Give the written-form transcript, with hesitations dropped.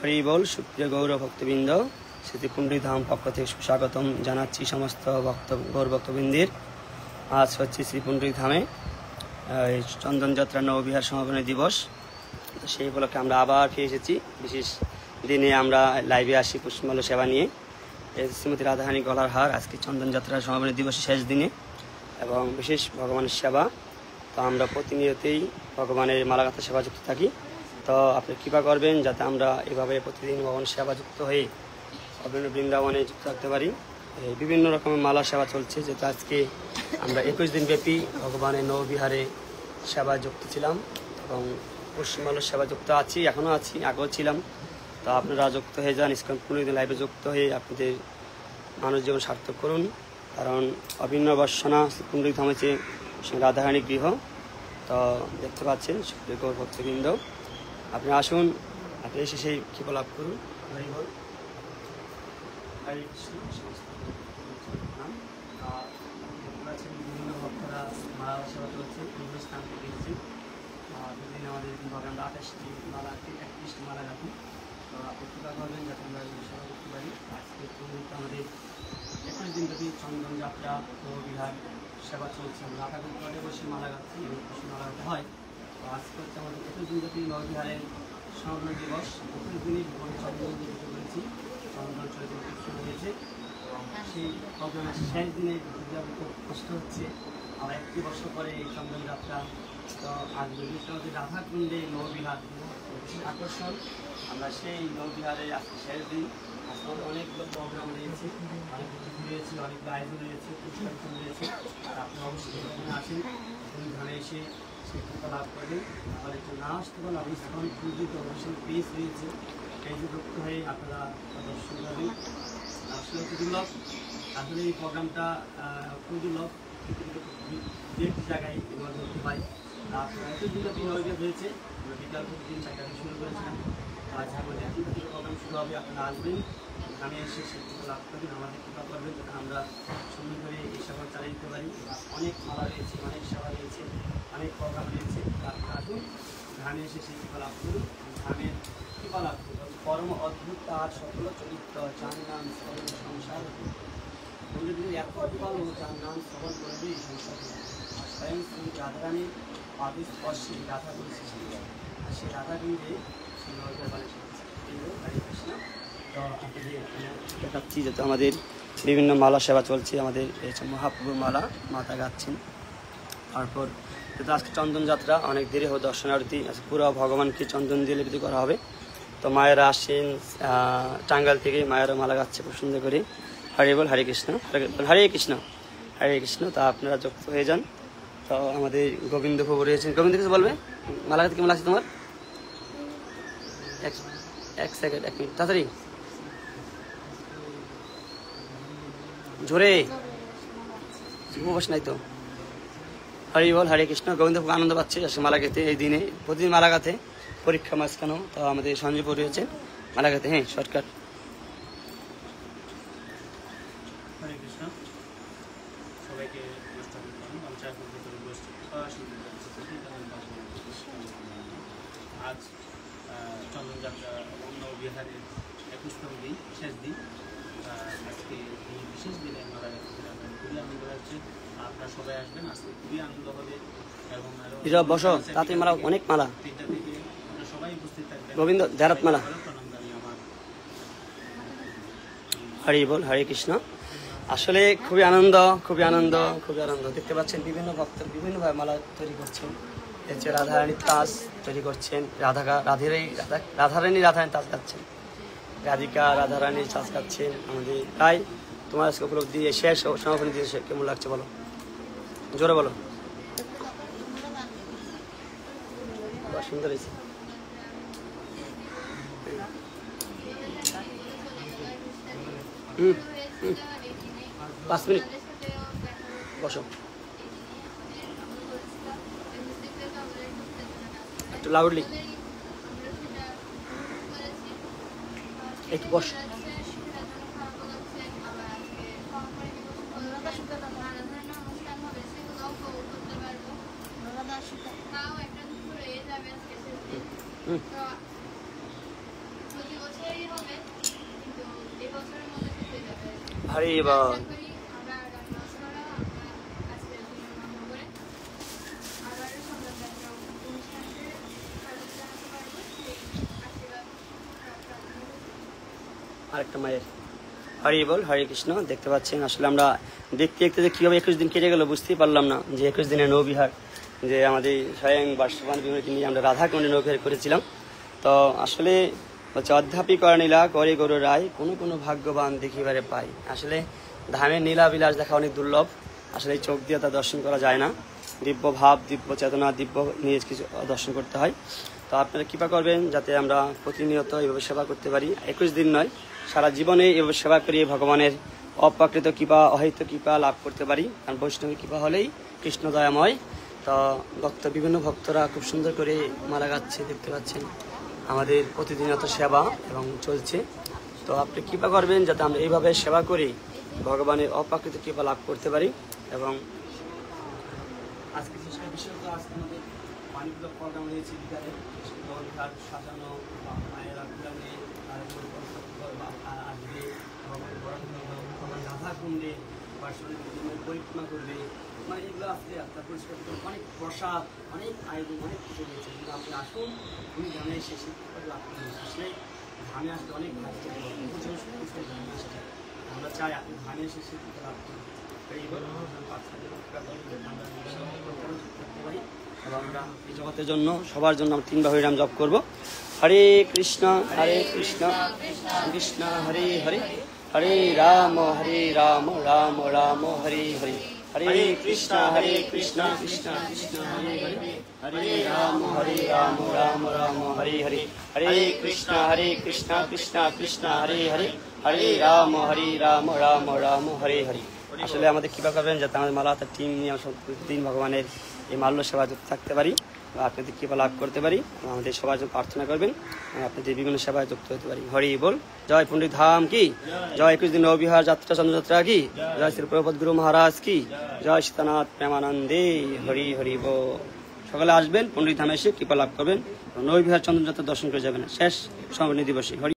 হরি বল। সুপ্রিয় গৌর ভক্তবৃন্দ, স্মৃতিপুণ্ডরী ধাম পক্ষ থেকে সুস্বাগতম জানাচ্ছি সমস্ত গৌর ভক্তবৃন্দের। আজ হচ্ছে শ্রীপুণ্ডরী ধামে চন্দনযাত্রা নববিহার সমাপনী দিবস। সেই উপলক্ষে আমরা আবার ফিরে এসেছি। বিশেষ দিনে আমরা লাইভে আসি পুষ্পমাল্য সেবা নিয়ে। শ্রীমতী রাধারানী গলার হার আজকে চন্দনযাত্রা সমাপনী দিবসের শেষ দিনে এবং বিশেষ ভগবানের সেবা। তো আমরা প্রতিনিয়তই ভগবানের মালাগাথা সেবা যুক্ত থাকি। তো আপনি কৃপা করবেন যাতে আমরা এভাবে প্রতিদিন ভগবানের সেবা যুক্ত হয়ে অভিন্ন বৃন্দাবনে যুক্ত থাকতে পারি। বিভিন্ন রকমের মালা সেবা চলছে, যেহেতু আজকে আমরা 21 দিন ব্যাপী ভগবানের নববিহারে সেবা যুক্ত ছিলাম এবং পুষ্পমাল্য সেবা যুক্ত আছি, এখনও আছি, আগেও ছিলাম। তো আপনারা যুক্ত হয়ে যান, ইসকন পুণ্যদিন লাইভে যুক্ত হয়ে আপনাদের মানুষ জীবন সার্থক করুন। কারণ অভিন্ন বর্ষনা পুণ্ডরী ধাম হচ্ছে রাধারানী গৃহ। তো দেখতে পাচ্ছেন সুপ্রিয় গৌর ভক্তবৃন্দ, আপনি আসুন, আপনি এসে সেই কৃপা লাভ করুন। হরি বল। হরে কৃষ্ণ। বিভিন্ন ভক্তরা মালা সেবা চলছে, বিভিন্ন স্থান থেকে এসেছি। দুদিন আমাদের ভাবে আমরা 28টি মালা, 31টি মালা রাখি। তো আপনি কৃপা করবেন যাতে আমরা সেবা করতে পারি। আজকে আমাদের 21 দিন ব্যাপী চন্দন যাত্রা নববিহার সেবা চলছে। আমরা আটাগুলো ঘরে বসে মালা গাচ্ছি এবং খুশি মালা গাতে হয়। তো আজকে হচ্ছে আমাদের 21 দিন ব্যাপী নববিহারের সমাপনী দিবস। 21 দিনই চন্দন পুজো করেছি, চন্দন চরিত্র শুরু হয়েছে এবং সেই প্রোগ্রামের শেষ দিনে খুব কষ্ট হচ্ছে। আবার 1 বছর পরে এই চন্দন যাত্রা। তো আজ আমাদের রাধাকুণ্ডে নববিহার বিশেষ আকর্ষণ। আমরা সেই নববিহারে আজকে শেষ দিন। আজকে অনেক প্রোগ্রাম রয়েছে, অনেক কিছু রয়েছে, অনেক আয়োজন রয়েছে, পুরস্কার রয়েছে। আর আপনি অবশ্যই এখানে আসেন, তুমি ধামে এসে সেই কৃপা লাভ করবেন। আর একটু না আসতে পারেন, আপনি ইসকন পুজোতে অবশ্যই পেজ রয়েছে, পেজে যুক্ত হয়ে আপনারা দর্শন করবেন। আসলে দুর্লভ, আসলে এই প্রোগ্রামটা খুব দুর্লভ, দু একটি জায়গায় এবার ধরতে পাই। আপনারা এত দুর্লভ হয়েছে, আমরা বিকাল প্রতিদিন 4টা শুরু করেছিলাম। আজ আমাদের 3 থেকে প্রোগ্রাম শুরু হবে। আপনারা আসবেন, আমি এসে সেই কৃপা লাভ করবেন, আমাদের কৃপা করবেন যাতে আমরা সুন্দর করে এই সেবা চালিয়ে দিতে পারি। অনেক মালা রয়েছে, অনেক সেবা রয়েছে, অনেক প্রোগ্রাম রয়েছে। আপনারা আসুন, ধামে এসে সেই কৃপা লাভ করুন। ধামের কৃপা লাভ করুন। পরম অদ্ভুত তার সকল চরিত্র, যার নাম সকল সংসার। বলে যদি এত অদ্ভুত যার নাম শ্রবণ করবে এই সংসার। আর স্বয়ং শ্রী রাধারানীর পাদে স্পর্শে রাধা করেছে আর সেই রাধাকুণ্ডে সেই নববিহার বাড়ি হরে কৃষ্ণ। তো দেখাচ্ছি যেহেতু আমাদের বিভিন্ন মালা সেবা চলছে, আমাদের মহাপ্রভুর মালা মাতা গাচ্ছেন। তারপর যেহেতু আজকে চন্দন যাত্রা, অনেক দেরি হবে দর্শনার্থী। আজকে পুরো ভগবানকে চন্দন দিয়ে লেপিত করা হবে। তো মায়েরা আসছেন টাঙ্গাইল থেকে, মায়েরা মালা গাচ্ছে খুব সুন্দর করে। হরে বল। হরে কৃষ্ণ। হরে কৃষ্ণ। হরে কৃষ্ণ। তা আপনারা যুক্ত হয়ে যান। তো আমাদের গোবিন্দ প্রভু রয়েছেন। গোবিন্দ কিছু বলবে? মালা গাতে কেমন লাগছে তোমার? এক সেকেন্ড, 1 মিনিট, তাড়াতাড়ি জোরে, উপবাস নাই তো। হরি বল। হরে কৃষ্ণ। গোবিন্দ খুব আনন্দ পাচ্ছে আজকে মালা গাতে। এই দিনে প্রতিদিন মালা গাতে, পরীক্ষা মাঝখানেও। তো আমাদের সঞ্জীব রয়েছে মালা গাতে। হ্যাঁ, শর্টকাট। হরে কৃষ্ণ। সবাইকে আজ চন্দনযাত্রা নববিহারের 21তম দিন, শেষ দিন। আজকে এই বিশেষ দিনে মালা গাতে খুবই আনন্দ লাগছে। আপনারা সবাই আসবেন, আজকে খুবই আনন্দ হবে এবং বসো, তাতে মালা, অনেক মালা। 3টা থেকে আপনারা সবাই উপস্থিত থাকবেন। গোবিন্দ ধ্যারাত মালা। প্রণাম জানিয়ে আমার হরি বল। হরে কৃষ্ণ। আসলে খুবই আনন্দ, খুবই আনন্দ, খুবই আনন্দ। দেখতে পাচ্ছেন বিভিন্ন ভক্ত বিভিন্নভাবে মালা তৈরি করছেন। হচ্ছে রাধারানীর তাজ তৈরি করছেন, রাধারানী তাজ গাচ্ছেন, রাধিকা রাধারানীর তাজ গাচ্ছেন আমাদের। তাই তোমার আজকে উপলব্ধি শেষ সমাপনী দিয়ে কেমন লাগছে বলো, জোরে বলো। সুন্দর হয়েছে। 5 মিনিট বসো, একটু লাউডলি, একটু বসো। হরি বল। আরেকটা মায়ের হরি বল। হরে কৃষ্ণ। দেখতে পাচ্ছেন আসলে আমরা দেখতে দেখতে যে কীভাবে 21 দিন কেটে গেল বুঝতেই পারলাম না, যে 21 দিনের নৌবিহার, যে আমাদের স্বয়ং বার্ষবান বিমলকে নিয়ে আমরা রাধাকুণ্ডে নৌবিহার করেছিলাম। তো আসলে হচ্ছে অধ্যাপিকা নীলা করে গরু রায়, কোনো কোনো ভাগ্যবান দেখিবারে পাই। আসলে ধামের নীলা বিলাস দেখা অনেক দুর্লভ, আসলে এই চোখ দিয়ে তা দর্শন করা যায় না। দিব্য ভাব, দিব্য চেতনা, দিব্য নিয়ে কিছু দর্শন করতে হয়। তো আপনারা কৃপা করবেন যাতে আমরা প্রতিনিয়ত এইভাবে সেবা করতে পারি। 21 দিন নয়, সারা জীবনে এভাবে সেবা করে ভগবানের অপ্রাকৃত কৃপা, অহিত কৃপা লাভ করতে পারি। কারণ বৈষ্ণবী কৃপা হলেই কৃষ্ণ দয়াময়। তো বিভিন্ন ভক্তরা খুব সুন্দর করে মালা গাচ্ছে, দেখতে পাচ্ছেন আমাদের প্রতিদিনত সেবা এবং চলছে। তো আপনি কৃপা করবেন যাতে আমরা এইভাবে সেবা করে ভগবানের অপ্রাকৃত কৃপা লাভ করতে পারি। এবং আজকে বিশেষত আজকে আমাদের পানিগুলো প্রোগ্রাম হয়েছে বিকালে, ঘাট সাজানো, মায়েরা ঘুরানে আসবে, রাধা কুণ্ডে পরিক্রমা করবে, মানে এগুলো আসলে আপনার পরিষ্কার অনেক প্রসাদ, অনেক আয়োজন, অনেক কিছু রয়েছে। কিন্তু আপনি আসুন, তুমি ধামে এসে শিক্ষা লাভ করুন। আসলে ধামে আসতে অনেক ভাগ্য, ধামে আসতে আমরা চাই আপনি ধামে এসে শিক্ষা লাভ করুন। আমরা এই জগতের জন্য, সবার জন্য আমরা 3 বার হরিনাম জপ করবো। হরে কৃষ্ণ কৃষ্ণ কৃষ্ণ হরে হরে, হরে রাম রাম রাম হরে হরে, হরে কৃষ্ণ কৃষ্ণ কৃষ্ণ হরে হরে, হরে রাম রাম রাম হরে হরে, হরে কৃষ্ণ কৃষ্ণ কৃষ্ণ হরে হরে, হরে রাম রাম রাম হরে হরে। আসলে আমাদের কৃপা করবেন যাতে আমাদের মালাহার টিম নিয়ে প্রতিদিন ভগবানের এই মাল্য সেবা যুক্ত থাকতে পারি, বা আপনাদের কৃপা লাভ করতে পারি। আমাদের সবার জন্য প্রার্থনা করবেন, আপনাদের বিভিন্ন সেবায় যুক্ত হতে পারি। হরি বল। জয় পণ্ডিত ধাম কি জয়, 21 দিন নৌবিহার যাত্রা চন্দ্রযাত্রা কি জয়, শ্রী প্রভুপাদ গুরু মহারাজ কি জয়, সীতানাথ প্রেমানন্দে হরি হরি বল। সকালে আসবেন, পণ্ডিত ধামে এসে কৃপা লাভ করবেন, নৌবিহার চন্দ্রযাত্রা দর্শন করে যাবেন শেষ সমাপনী দিবসে। হরি।